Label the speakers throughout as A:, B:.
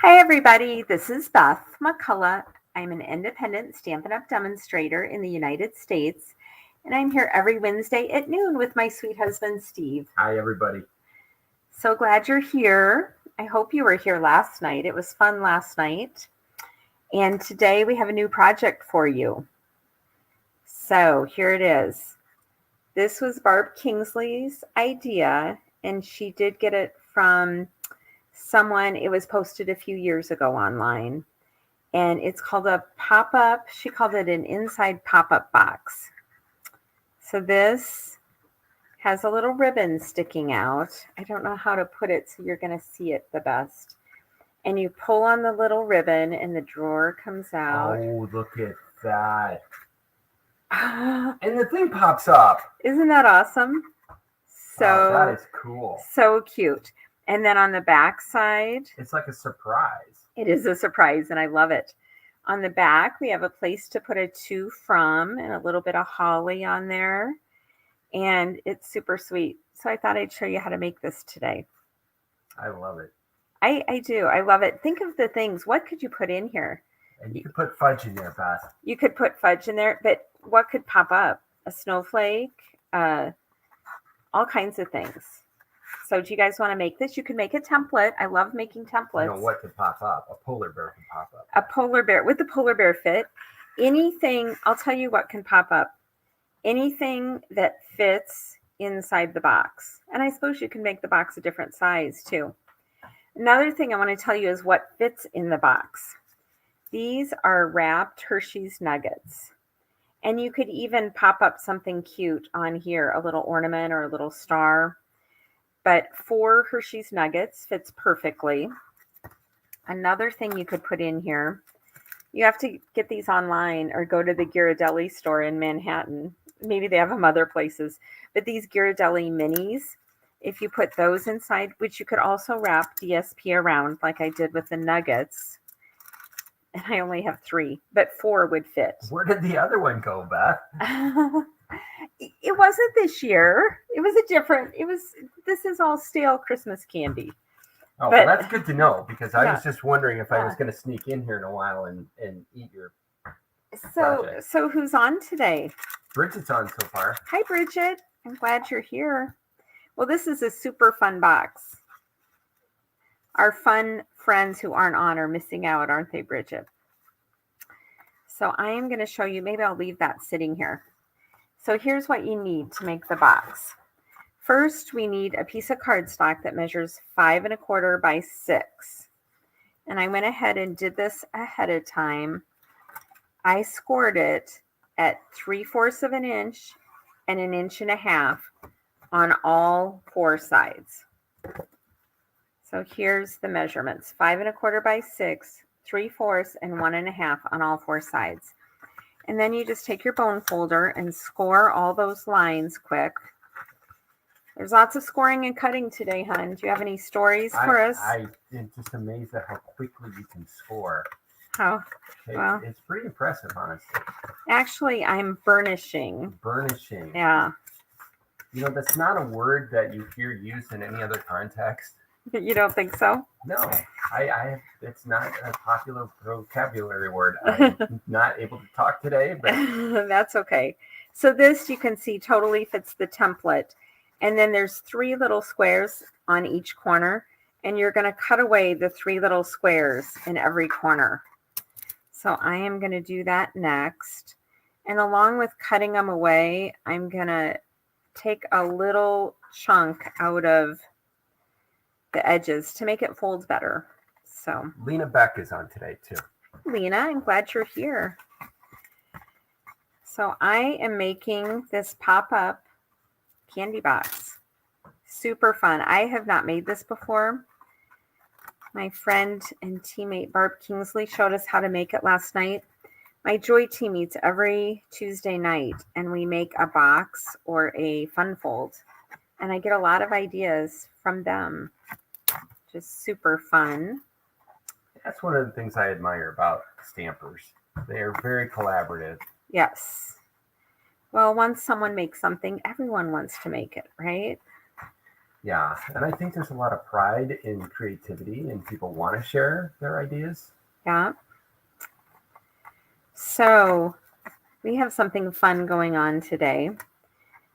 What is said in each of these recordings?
A: Hi, everybody. This is Beth McCullough. I'm an independent Stampin' Up! Demonstrator in the United States, and I'm here every Wednesday at noon with my sweet husband, Steve.
B: Hi, everybody.
A: So glad you're here. I hope you were here last night. It was fun last night. And today we have a new project for you. So here it is. This was Barb Kingsley's idea, and she did get it from someone. It was posted a few years ago online. And it's called a pop-up. She called it an inside pop-up box. So this has a little ribbon sticking out. I don't know how to put it so you're going to see it the best. And you pull on the little ribbon and the drawer comes out.
B: Oh, look at that. And the thing pops up.
A: Isn't that awesome? So
B: that is cool.
A: So cute. And then on the back side,
B: it's like a surprise.
A: It is a surprise, and I love it. On the back, we have a place to put a to from and a little bit of holly on there. And it's super sweet. So I thought I'd show you how to make this today.
B: I love it.
A: I do. I love it. Think of the things. What could you put in here?
B: And you could put fudge in there, Beth.
A: You could put fudge in there, but what could pop up? A snowflake, all kinds of things. So do you guys want to make this? You can make a template. I love making templates.
B: You know what could pop up? A polar bear can pop up.
A: A polar bear with the polar bear fit. Anything, I'll tell you what can pop up. Anything that fits inside the box. And I suppose you can make the box a different size too. Another thing I want to tell you is what fits in the box. These are wrapped Hershey's Nuggets. And you could even pop up something cute on here, a little ornament or a little star. But 4 Hershey's Nuggets fits perfectly. Another thing you could put in here, you have to get these online or go to the Ghirardelli store in Manhattan. Maybe they have them other places. But these Ghirardelli minis, if you put those inside, which you could also wrap DSP around like I did with the nuggets. And I only have 3, but 4 would fit.
B: Where did the other one go, Beth?
A: It wasn't this year. It was this is all stale Christmas candy.
B: Oh, well, that's good to know because I was just wondering if I was going to sneak in here in a while and eat your project.
A: So who's on today?
B: Bridget's on so far.
A: Hi, Bridget. I'm glad you're here. Well, this is a super fun box. Our fun friends who aren't on are missing out, aren't they, Bridget? So I am going to show you. Maybe I'll leave that sitting here. So here's what you need to make the box. First, we need a piece of cardstock that measures 5 1/4 by 6. And I went ahead and did this ahead of time. I scored it at 3/4 of an inch and 1.5 inches on all 4 sides. So here's the measurements: 5 1/4 by 6, 3/4, and 1.5 on all 4 sides. And then you just take your bone folder and score all those lines quick. There's lots of scoring and cutting today, hon. Do you have any stories for us?
B: I'm just amazed at how quickly you can score.
A: How? Well,
B: it's pretty impressive, honestly.
A: Actually, I'm burnishing.
B: Burnishing.
A: Yeah.
B: You know, that's not a word that you hear used in any other context.
A: You don't think so?
B: No, it's not a popular vocabulary word. I'm not able to talk today, but
A: that's okay. So this, you can see, totally fits the template. And then there's 3 little squares on each corner, and you're going to cut away the 3 little squares in every corner. So I am going to do that next. And along with cutting them away, I'm going to take a little chunk out of the edges to make it fold better. So
B: Lena Beck is on today too.
A: Lena, I'm glad you're here. So I am making this pop-up candy box. Super fun. I have not made this before. My friend and teammate Barb Kingsley showed us how to make it last night. My Joy team meets every Tuesday night, and we make a box or a fun fold. And I get a lot of ideas from them. Just super fun.
B: That's one of the things I admire about stampers. They are very collaborative.
A: Yes. Well, once someone makes something, everyone wants to make it, right?
B: Yeah, and I think there's a lot of pride in creativity and people want to share their ideas.
A: Yeah. So we have something fun going on today.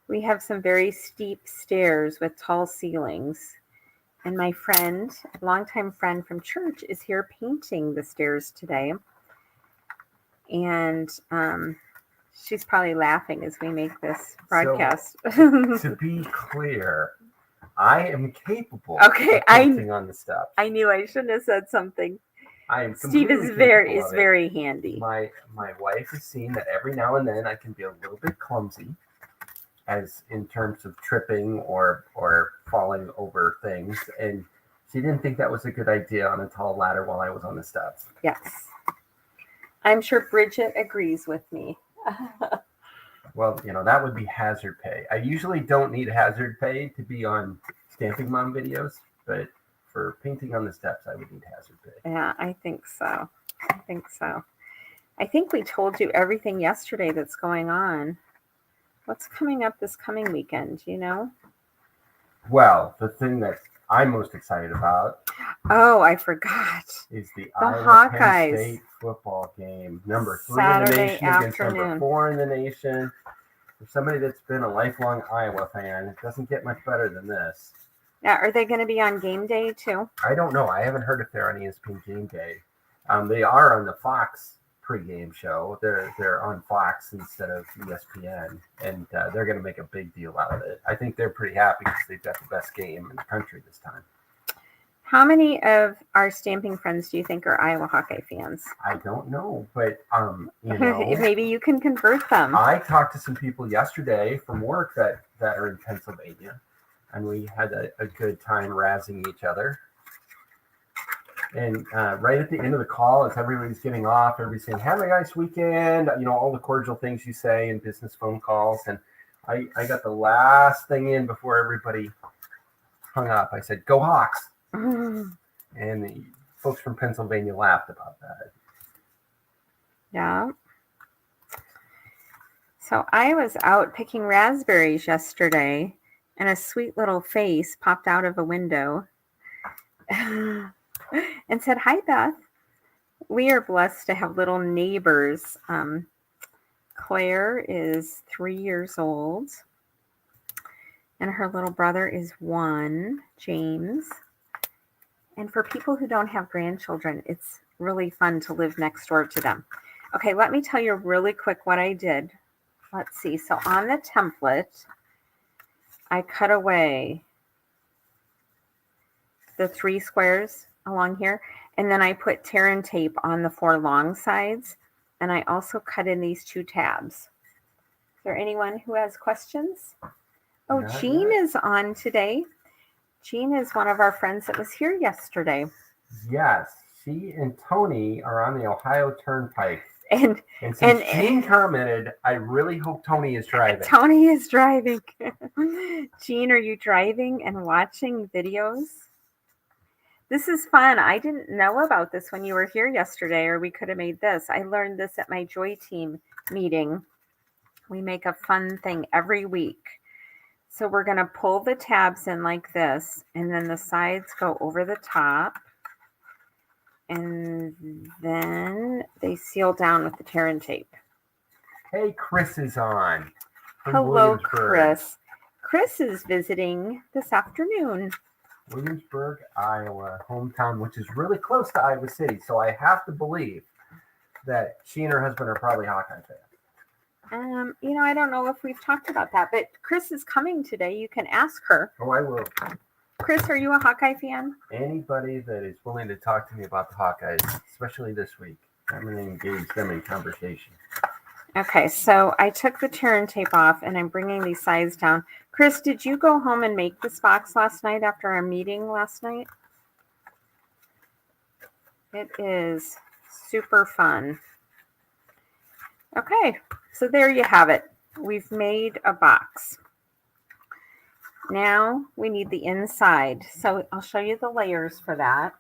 A: We have some very steep stairs with tall ceilings. And my friend, longtime friend from church, is here painting the stairs today. And she's probably laughing as we make this broadcast.
B: So, to be clear, I am capable of painting on the steps.
A: I knew I shouldn't have said something.
B: I am
A: Steve is very handy.
B: My wife has seen that every now and then I can be a little bit clumsy, as in terms of tripping or falling over things, and she didn't think that was a good idea on a tall ladder while I was on the steps.
A: Yes, I'm sure Bridget agrees with me.
B: Well, that would be hazard pay. I usually don't need hazard pay to be on Stamping Mom videos, but for painting on the steps, I would need hazard pay.
A: Yeah, I think so. I think we told you everything yesterday that's going on. What's coming up this coming weekend,
B: Well, the thing that I'm most excited about.
A: Oh, I forgot.
B: Is the
A: Iowa
B: Hawkeyes
A: Penn
B: State football game. Number 3
A: Saturday
B: in the nation against
A: afternoon.
B: number 4 in the nation. For somebody that's been a lifelong Iowa fan, it doesn't get much better than this.
A: Now, are they going to be on game day too?
B: I don't know. I haven't heard if they're on ESPN game day. They are on the Fox pregame show. They're on Fox instead of ESPN, and they're going to make a big deal out of it. I think they're pretty happy because they've got the best game in the country this time.
A: How many of our stamping friends do you think are Iowa Hawkeye fans?
B: I don't know, but
A: maybe you can convert them.
B: I talked to some people yesterday from work that are in Pennsylvania, and we had a good time razzing each other. And right at the end of the call, as everybody's getting off, everybody's saying, "Have a nice weekend," all the cordial things you say in business phone calls. And I got the last thing in before everybody hung up. I said, "Go Hawks." And the folks from Pennsylvania laughed about that.
A: Yeah. So I was out picking raspberries yesterday, and a sweet little face popped out of a window and said, "Hi, Beth." We are blessed to have little neighbors. Claire is 3 years old, and her little brother is 1, James. And for people who don't have grandchildren, it's really fun to live next door to them. Okay, let me tell you really quick what I did. Let's see. So on the template, I cut away the 3 squares along here, and then I put tear and tape on the 4 long sides, and I also cut in these 2 tabs. Is there anyone who has questions? Oh, Jean is on today. Jean is one of our friends that was here yesterday.
B: Yes, she and Tony are on the Ohio Turnpike.
A: And
B: since Jean commented, I really hope Tony is driving.
A: Tony is driving. Jean, are you driving and watching videos? This is fun. I didn't know about this when you were here yesterday, or we could have made this. I learned this at my Joy Team meeting. We make a fun thing every week. So we're going to pull the tabs in like this, and then the sides go over the top, and then they seal down with the tear and tape.
B: Hey, Chris is on.
A: Hello, Chris. Chris is visiting this afternoon.
B: Williamsburg, Iowa, hometown, which is really close to Iowa City. So I have to believe that she and her husband are probably Hawkeye fans.
A: I don't know if we've talked about that, but Chris is coming today. You can ask her.
B: Oh, I will.
A: Chris, are you a Hawkeye fan?
B: Anybody that is willing to talk to me about the Hawkeyes, especially this week, I'm going to engage them in conversation.
A: Okay, so I took the tear and tape off, and I'm bringing these sides down. Chris, did you go home and make this box last night after our meeting last night? It is super fun. Okay, so there you have it. We've made a box. Now we need the inside. So I'll show you the layers for that.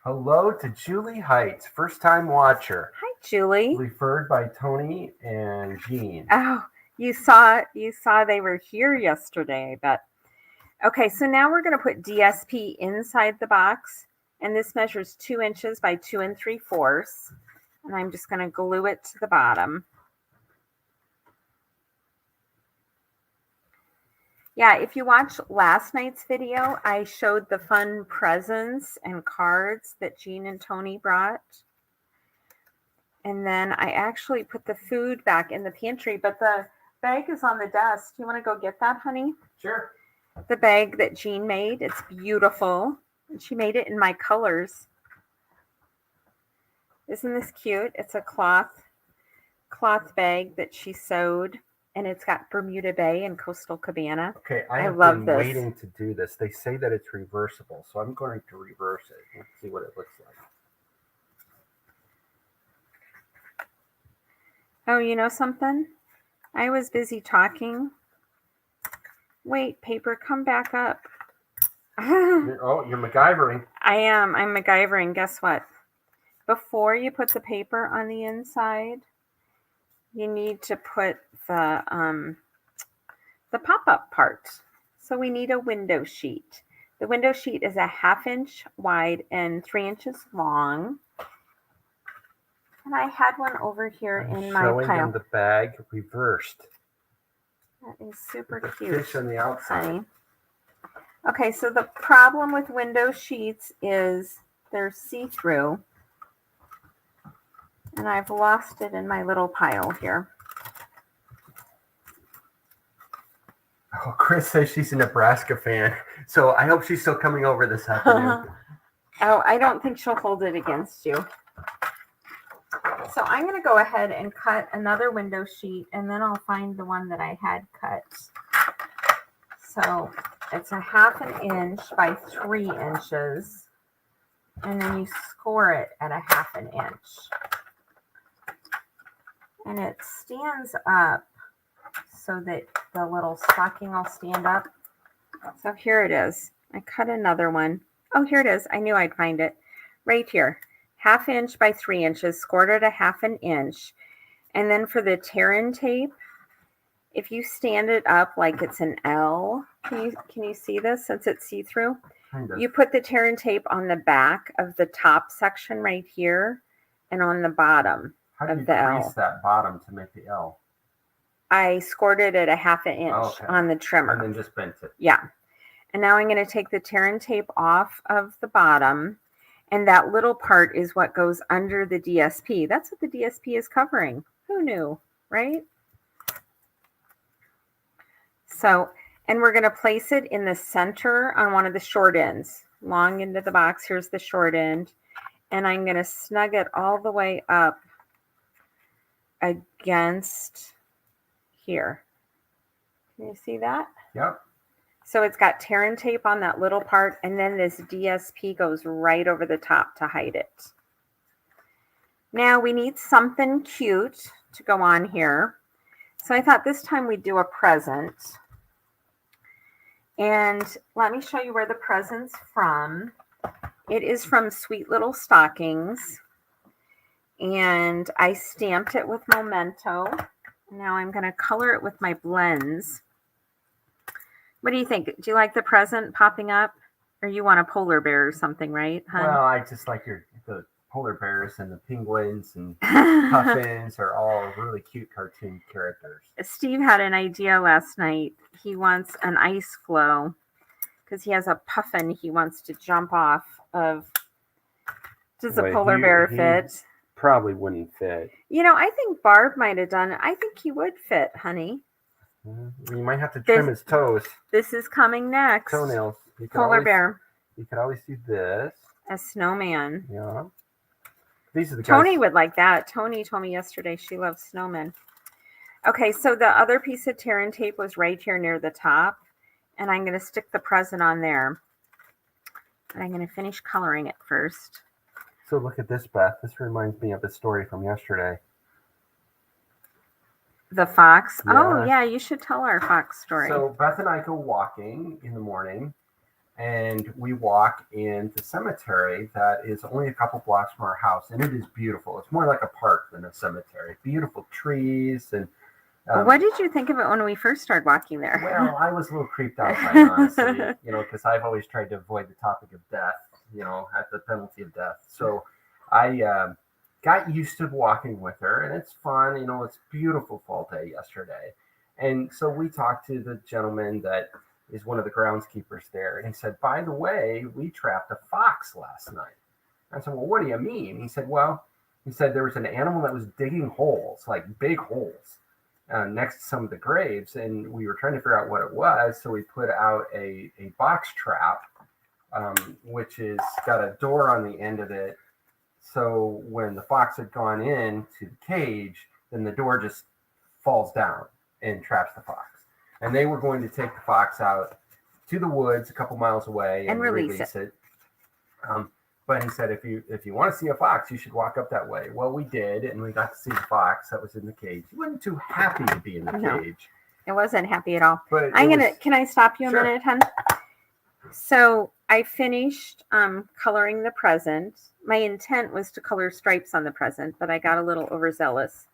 B: Hello to Julie Heights, first-time watcher.
A: Hi, Julie.
B: Referred by Tony and Jean.
A: Oh, You saw they were here yesterday, I bet. Okay, so now we're going to put DSP inside the box, and this measures 2 inches by 2 3/4. And I'm just going to glue it to the bottom. Yeah, if you watched last night's video, I showed the fun presents and cards that Jean and Tony brought. And then I actually put the food back in the pantry, but the bag is on the desk. Do you want to go get that, honey?
B: Sure.
A: The bag that Jean made. It's beautiful. And she made it in my colors. Isn't this cute? It's a cloth bag that she sewed, and it's got Bermuda Bay and Coastal Cabana.
B: Okay, I have
A: love
B: been
A: this.
B: waiting to do this. They say that it's reversible, so I'm going to reverse it. Let's see what it looks like.
A: Oh, you know something? I was busy talking. Wait, paper, come back up.
B: You're MacGyvering.
A: I am. I'm MacGyvering. Guess what? Before you put the paper on the inside, you need to put the pop-up part. So we need a window sheet. The window sheet is a 1/2 inch wide and 3 inches long. And I had one over here in my
B: Showing
A: pile.
B: them the bag reversed.
A: That is super
B: The
A: cute.
B: fish on the outside.
A: Honey. Okay, so the problem with window sheets is they're see-through. And I've lost it in my little pile here.
B: Oh, Chris says she's a Nebraska fan, so I hope she's still coming over this afternoon.
A: Oh, I don't think she'll hold it against you. So I'm going to go ahead and cut another window sheet, and then I'll find the one that I had cut. So it's a 1/2 inch by 3 inches, and then you score it at a 1/2 inch. And it stands up so that the little stocking will stand up. So here it is. I cut another one. Oh, here it is. I knew I'd find it. Right here. 1/2 inch by 3 inches, scored at a 1/2 inch. And then for the tear-in tape, if you stand it up like it's an L, can you see this since it's see-through?
B: Kind of.
A: You put the tear-in tape on the back of the top section right here and on the bottom.
B: How do you
A: of the L.
B: crease that bottom to make the L?
A: I scored it at a 1/2 inch on the trimmer.
B: And then just bent it.
A: Yeah. And now I'm going to take the tear-in tape off of the bottom, and that little part is what goes under the DSP. That's what the DSP is covering. Who knew, right? So, and we're going to place it in the center on one of the short ends. Long end of the box, here's the short end. And I'm going to snug it all the way up against here. Can you see that?
B: Yep.
A: So it's got tear-in tape on that little part, and then this DSP goes right over the top to hide it. Now we need something cute to go on here. So I thought this time we'd do a present. And let me show you where the present's from. It is from Sweet Little Stockings. And I stamped it with Memento. Now I'm going to color it with my blends. What do you think? Do you like the present popping up? Or you want a polar bear or something, right, hon?
B: Well, I just like the polar bears and the penguins and puffins are all really cute cartoon characters.
A: Steve had an idea last night. He wants an ice floe because he has a puffin he wants to jump off of. Does a polar bear fit?
B: Probably wouldn't fit.
A: You know, I think Barb might have done it. I think he would fit, honey.
B: You might have to trim his toes.
A: This is coming next.
B: Toenails.
A: Polar bear.
B: You could always do this.
A: A snowman.
B: Yeah. These are the guys.
A: Tony would like that. Tony told me yesterday she loves snowmen. Okay, so the other piece of tear-in tape was right here near the top. And I'm going to stick the present on there. And I'm going to finish coloring it first.
B: So look at this, Beth. This reminds me of the story from yesterday.
A: The fox?
B: Yeah.
A: Oh, yeah, you should tell our fox story.
B: So Beth and I go walking in the morning, and we walk in the cemetery that is only a couple blocks from our house, and it is beautiful. It's more like a park than a cemetery. Beautiful trees and
A: What did you think of it when we first started walking there?
B: Well, I was a little creeped out by it, honestly, because I've always tried to avoid the topic of death, at the penalty of death. So I got used to walking with her, and it's fun. It's a beautiful fall day yesterday. And so we talked to the gentleman that is one of the groundskeepers there, and he said, by the way, we trapped a fox last night. I said, well, what do you mean? He said, there was an animal that was digging holes, like big holes, next to some of the graves, and we were trying to figure out what it was. So we put out a box trap, which is got a door on the end of it. So when the fox had gone in to the cage, then the door just falls down and traps the fox. And they were going to take the fox out to the woods a couple miles away and release it. But he said, if you want to see a fox, you should walk up that way. Well, we did, and we got to see the fox that was in the cage. He wasn't too happy to be in the cage.
A: It wasn't happy at all.
B: But
A: can I stop you a
B: Sure.
A: minute, hon? So I finished coloring the present. My intent was to color stripes on the present, but I got a little overzealous.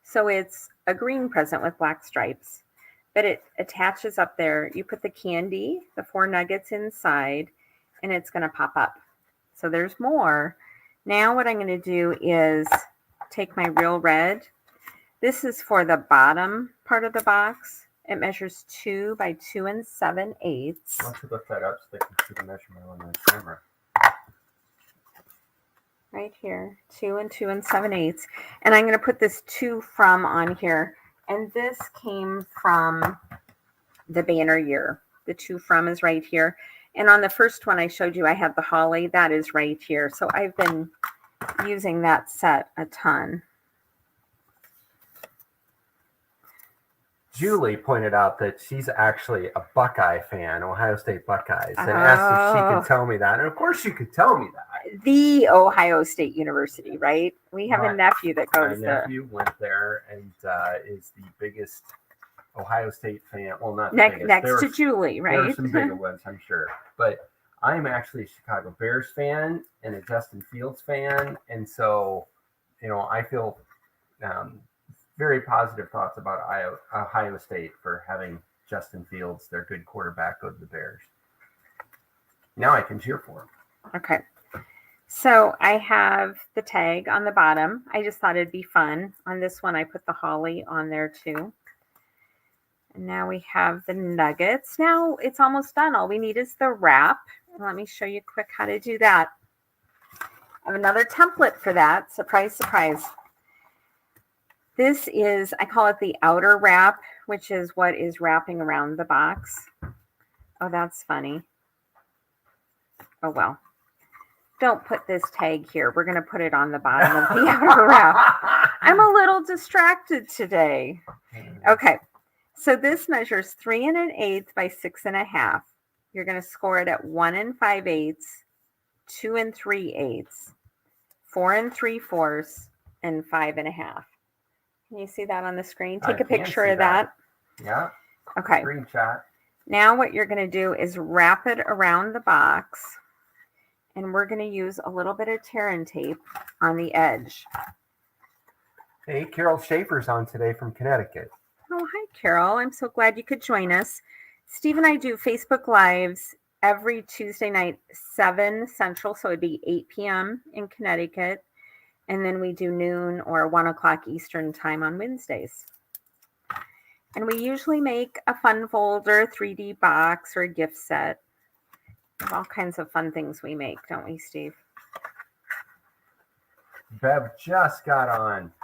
A: So it's a green present with black stripes, but it attaches up there. You put the candy, the 4 nuggets inside, and it's going to pop up. So there's more. Now what I'm going to do is take my real red. This is for the bottom part of the box. It measures 2 by 2 7/8.
B: Why don't you lift that up so they can see the measurement on the camera?
A: Right here, 2 and 2 7/8. And I'm going to put this to from on here. And this came from the banner year. The to from is right here. And on the first one I showed you, I had the holly. That is right here. So I've been using that set a ton.
B: Julie pointed out that she's actually a Buckeye fan, Ohio State Buckeyes, and asked if she could tell me that. And of course she could tell me that.
A: The Ohio State University, right? We have a nephew that goes there. My
B: nephew went there and is the biggest Ohio State fan. Well, not
A: next to Julie, right?
B: There are some bigger ones, I'm sure. But I'm actually a Chicago Bears fan and a Justin Fields fan. And so, I feel very positive thoughts about Ohio State for having Justin Fields, their good quarterback, go to the Bears. Now I can cheer for him.
A: Okay. So I have the tag on the bottom. I just thought it'd be fun. On this one, I put the holly on there too. And now we have the nuggets. Now it's almost done. All we need is the wrap. Let me show you quick how to do that. I have another template for that. Surprise, surprise. This is, I call it the outer wrap, which is what is wrapping around the box. Oh, that's funny. Oh, well. Don't put this tag here. We're going to put it on the bottom of the outer wrap. I'm a little distracted today. Okay. So this measures 3 1/8 by 6 1/2. You're going to score it at 1 5/8, 2 3/8, 4 3/4, and 5 1/2. Can you see that on the screen? Take a picture of that.
B: Yeah.
A: Okay.
B: Screenshot.
A: Now what you're going to do is wrap it around the box, and we're going to use a little bit of tear and tape on the edge.
B: Hey, Carol Schaefer's on today from Connecticut.
A: Oh, hi, Carol. I'm so glad you could join us. Steve and I do Facebook Lives every Tuesday night, 7 Central, so it'd be 8 p.m. in Connecticut. And then we do noon or 1 o'clock Eastern time on Wednesdays. And we usually make a fun folder, 3D box, or a gift set. All kinds of fun things we make, don't we, Steve?
B: Bev just got on.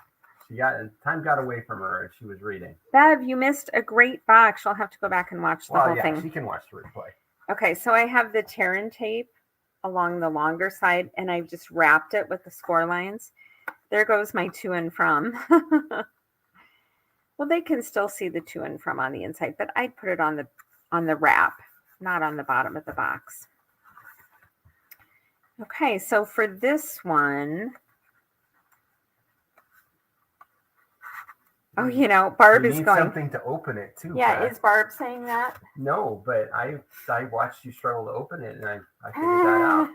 B: Time got away from her as she was reading.
A: Bev, you missed a great box. You'll have to go back and watch the whole thing.
B: She can watch the replay.
A: Okay, so I have the tear and tape along the longer side, and I've just wrapped it with the score lines. There goes my to and from. Well, they can still see the to and from on the inside, but I'd put it on the wrap, not on the bottom of the box. Okay, so for this one, Barb is going.
B: Something to open it too.
A: Yeah,
B: Beth.
A: Is Barb saying that?
B: No, but I watched you struggle to open it, and I figured that out.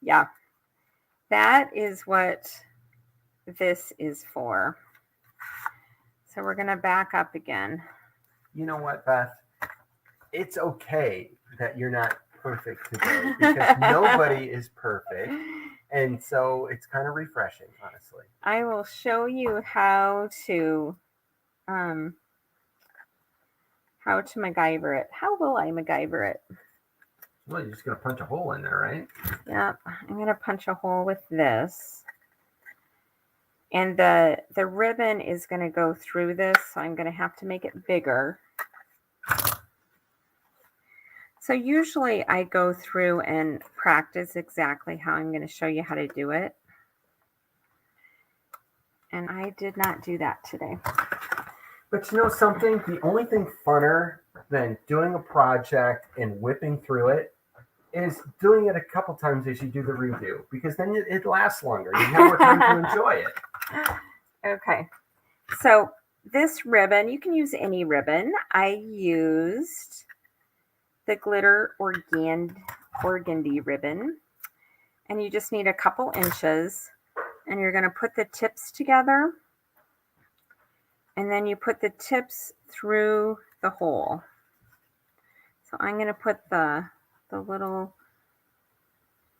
A: Yeah, that is what this is for. So we're going to back up again.
B: You know what, Beth? It's okay that you're not perfect today because nobody is perfect. And so it's kind of refreshing, honestly.
A: I will show you how to MacGyver it. How will I MacGyver it?
B: Well, you're just going to punch a hole in there, right?
A: Yeah, I'm going to punch a hole with this. And the ribbon is going to go through this, so I'm going to have to make it bigger. So usually I go through and practice exactly how I'm going to show you how to do it. And I did not do that today.
B: But you know something? The only thing funner than doing a project and whipping through it is doing it a couple times as you do the redo, because then it lasts longer. You have more time to enjoy it.
A: Okay. So this ribbon, you can use any ribbon. I used the glitter organdy ribbon. And you just need a couple inches. And you're going to put the tips together. And then you put the tips through the hole. So I'm going to put the little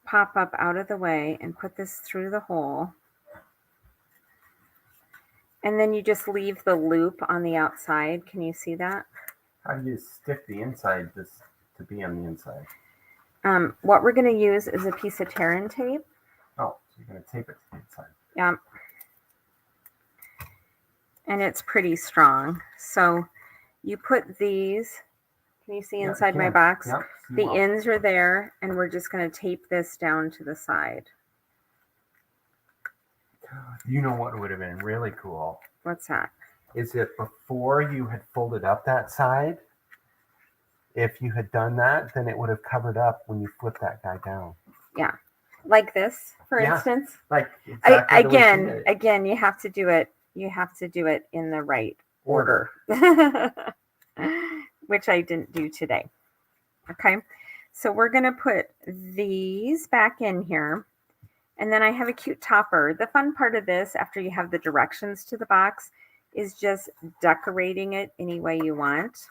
A: pop-up out of the way and put this through the hole. And then you just leave the loop on the outside. Can you see that?
B: How do you stick the inside to be on the inside?
A: What we're going to use is a piece of tear-in tape.
B: Oh, so you're going to tape it to the inside.
A: Yeah. And it's pretty strong. So you put these, can you see inside my box?
B: Yep,
A: the ends are there, and we're just going to tape this down to the side.
B: You know what would have been really cool?
A: What's that?
B: Is if before you had folded up that side, if you had done that, then it would have covered up when you flip that guy down.
A: Yeah. Like this, for instance.
B: Like exactly
A: again, you have to do it. You have to do it in the right order. Which I didn't do today. Okay. So we're going to put these back in here. And then I have a cute topper. The fun part of this, after you have the directions to the box, is just decorating it any way you want.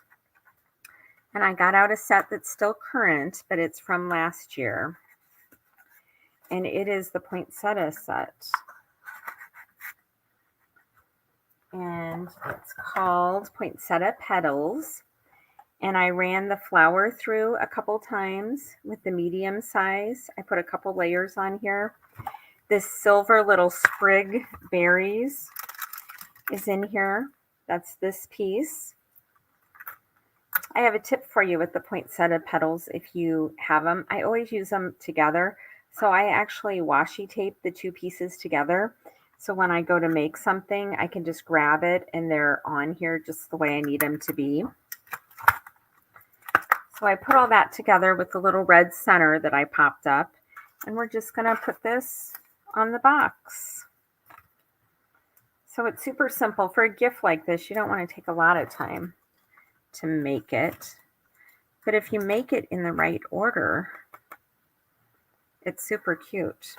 A: And I got out a set that's still current, but it's from last year. And it is the poinsettia set. And it's called Poinsettia Petals. And I ran the flower through a couple times with the medium size. I put a couple layers on here. This silver little sprig berries is in here. That's this piece. I have a tip for you with the poinsettia petals if you have them. I always use them together. So I actually washi tape the two pieces together. So when I go to make something, I can just grab it and they're on here just the way I need them to be. So I put all that together with the little red center that I popped up. And we're just going to put this on the box. So it's super simple. For a gift like this, you don't want to take a lot of time to make it. But if you make it in the right order, it's super cute.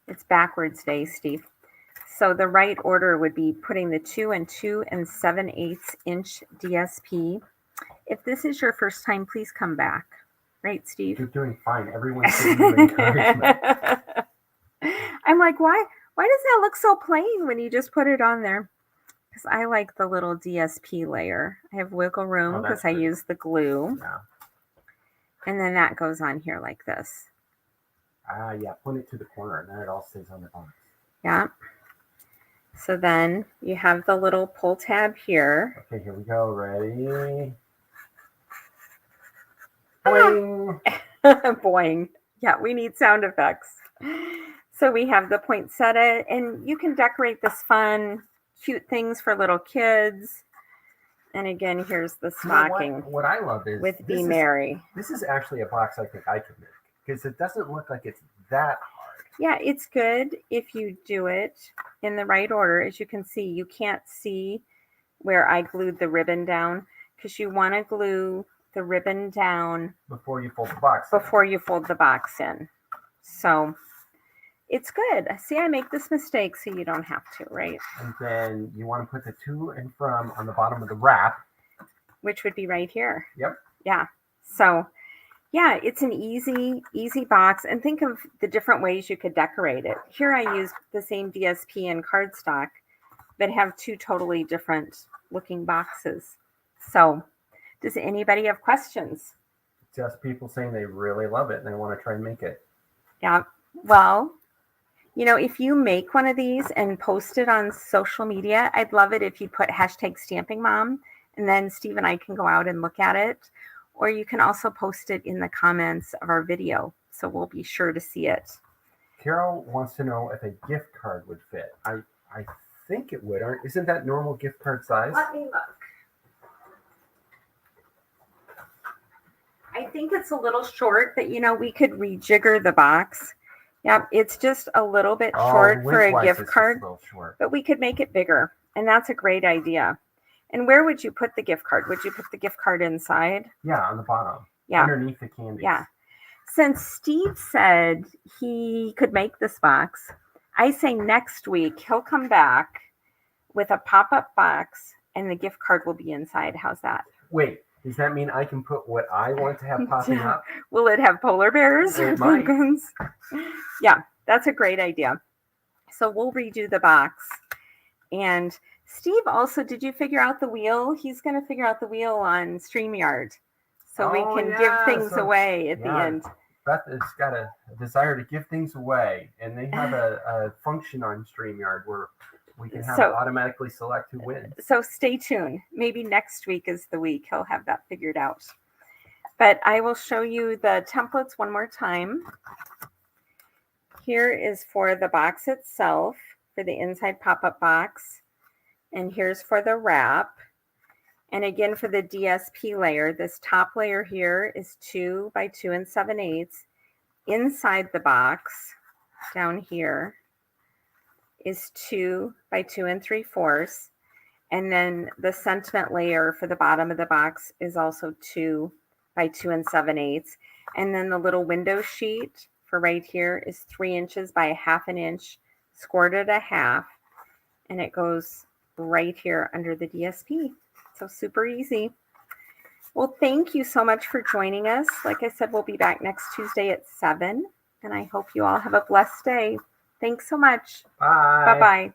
A: It's backwards day, Steve. So the right order would be putting the 2 and 2 7/8 inch DSP. If this is your first time, please come back. Right, Steve?
B: You're doing fine. Everyone's giving you encouragement.
A: I'm like, why does that look so plain when you just put it on there? Because I like the little DSP layer. I have wiggle room because I use the glue.
B: Yeah.
A: And then that goes on here like this.
B: Yeah, point it to the corner and then it all stays on the box.
A: Yeah. So then you have the little pull tab here.
B: Okay, here we go. Ready? Boing.
A: Boing. Yeah, we need sound effects. So we have the poinsettia, and you can decorate this fun, cute things for little kids. And again, here's the stocking.
B: You know what I love is
A: with Be Merry.
B: This is actually a box I think I could make because it doesn't look like it's that hard.
A: Yeah, it's good if you do it in the right order. As you can see, you can't see where I glued the ribbon down because you want to glue the ribbon down
B: before you fold the box
A: in. So It's good. See, I make this mistake so you don't have to, right?
B: And then you want to put the to and from on the bottom of the wrap.
A: Which would be right here.
B: Yep.
A: Yeah. So, yeah, it's an easy box. And think of the different ways you could decorate it. Here I used the same DSP and cardstock, but have two totally different looking boxes. So, does anybody have questions?
B: Just people saying they really love it and they want to try and make it.
A: Yeah. Well, if you make one of these and post it on social media, I'd love it if you put hashtag stamping mom, and then Steve and I can go out and look at it. Or you can also post it in the comments of our video, so we'll be sure to see it.
B: Carol wants to know if a gift card would fit. I think it would. Isn't that normal gift card size?
A: Let me look. I think it's a little short, but we could rejigger the box. Yep, it's just a little bit short for a gift card, but we could make it bigger, and that's a great idea. And where would you put the gift card? Would you put the gift card inside?
B: Yeah, on the bottom.
A: Yeah.
B: Underneath the candy.
A: Yeah. Since Steve said he could make this box, I say next week he'll come back with a pop-up box and the gift card will be inside. How's that?
B: Wait, does that mean I can put what I want to have popping up?
A: Will it have polar bears or
B: might.
A: penguins? Yeah, that's a great idea. So we'll redo the box. And Steve also, did you figure out the wheel? He's going to figure out the wheel on StreamYard. So we can give things away at the end.
B: Beth has got a desire to give things away. And they have a function on StreamYard where we can have automatically select who wins.
A: So stay tuned. Maybe next week is the week he'll have that figured out. But I will show you the templates one more time. Here is for the box itself, for the inside pop-up box. And here's for the wrap. And again, for the DSP layer, this top layer here is 2 by 2 7/8. Inside the box, down here, is 2 by 2 3/4. And then the sentiment layer for the bottom of the box is also 2 by 2 7/8. And then the little window sheet for right here is 3 inches by 1/2 inch, scored at 1/2. And it goes right here under the DSP. So super easy. Well, thank you so much for joining us. Like I said, we'll be back next Tuesday at 7. And I hope you all have a blessed day. Thanks so much.
B: Bye.
A: Bye-bye.